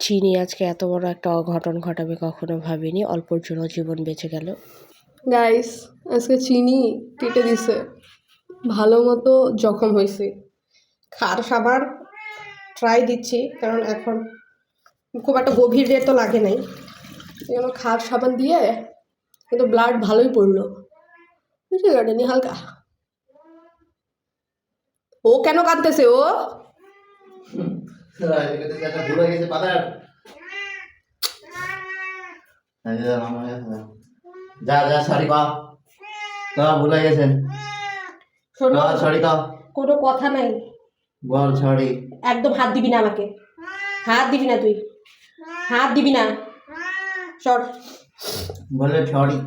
চিনি আজকে এত বড় একটা অঘটন ঘটাবে কখনো ভাবিনি, অল্পর জন্য জীবন বেঁচে গেল। গাইস আজকে চিনি কেটে দিছে, ভালো মতো জখম হয়েছে। খার সাবার ট্রাই দিচ্ছি, কারণ এখন খুব একটা গভীর রে তো লাগে নাই, এই জন্য খার সাবান দিয়ে কিন্তু ব্লাড ভালোই পড়লো, বুঝতে কাটেনি হালকা। ও কেন কাঁদতেছে ও? যা যা সরি কা কা ভুলে গেছেন। শোনো, সরি কা কোনো কথা নাই, বল সরি। একদম হাত দিবি না আমাকে, হাত দিবি না, তুই হাত দিবি না, সর। বলে সরি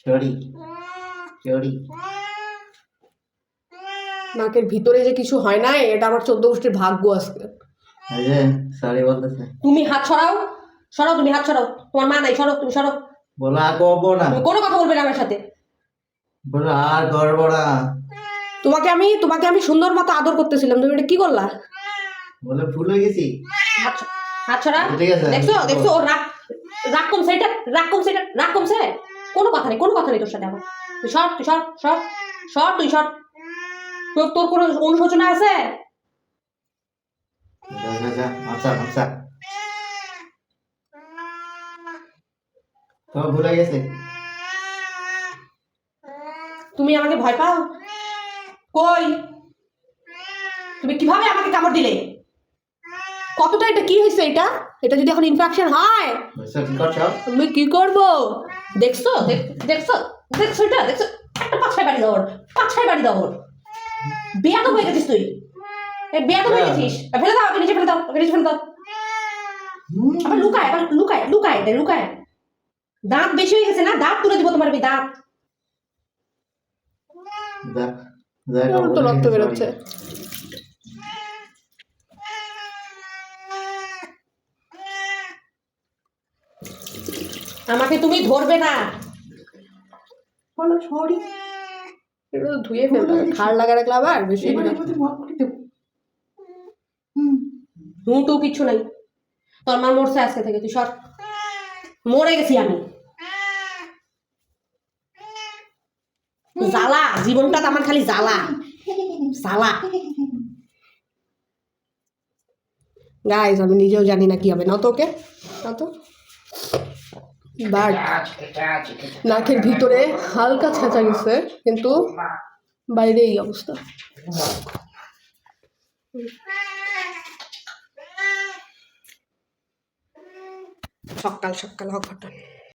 সরি সরি। নাকের ভিতরে যে কিছু হয় না, এটা আমার 14 গোষ্ঠীর ভাগ্য আজকে। এই যে সরি বলতেছে। তুমি হাত সরাও, সরাও, তুমি হাত সরাও, তোমার মা নাই, সরো, তুমি সরো। বলে আর করবো না, তুমি কোনো কথা বলবে না আমার সাথে। বলে আর করবো না। তোমাকে আমি সুন্দর মতো আদর করতেছিলাম, তুমি এটা কি করলা? বলে ভুলে গেছি। হাত ছড়া। ঠিক আছে, দেখছো দেখছো, ওর রাগ রাগ কমছে, এটা রাগ কমছে, এটা রাগ কমছে। কোনো কথা নেই, কোনো কথা নেই তোর সাথে আমার। তুই সর, তুই সর, সর, সর, তুই সর। তোর কোনো অনুশোচনা আছে? যা যা যা, আচ্ছা আচ্ছা। তো ভুলে গেছে। তুমি আমাকে ভয় পাও? কই, তুমি কিভাবে আমাকে কামড় দিলে? কতটা, এটা কি হয়েছে? এটা যদি এখন ইনফেকশন হয় কি করছো? আমি কি করব? দেখছো দেখছো দেখছো, এটা দেখছো, একটা পাছায় বাড়ি দাও, পাছায় বাড়ি দাও। বিয়া তো হয়ে গেছিস তুই, বিয়া তো হয়ে গেছিস। ফেলে দাও, ওকে নিচে ফেলে দাও, ওকে নিচে ফেলে দাও। আবার লুকায়, আবার লুকায় লুকায় লুকায়। দাঁত বেশি হয়ে গেছে না, দাঁত তুলে দিব তোমার, দাঁত। তো রক্ত বেরোচ্ছে। আমাকে তুমি ধরবে না, বলো সরি। এটা তো ধুয়ে ফেলতে হবে, খাড় লাগা রাখলে আবার বেশি। তো কিছু নাই, তোর মা মরছে আজকে থেকে, তুই সর। মরে গেছি আমি, জ্বালা জীবনটা আমার খালি জ্বালা জ্বালা। গাইস আমি নিজেও জানি না কি হবে, না তোকে না তো। বাট নাকের ভিতরে হালকা ছেঁচা গেছে, কিন্তু বাইরে এই অবস্থা। সকাল সকাল অঘটন।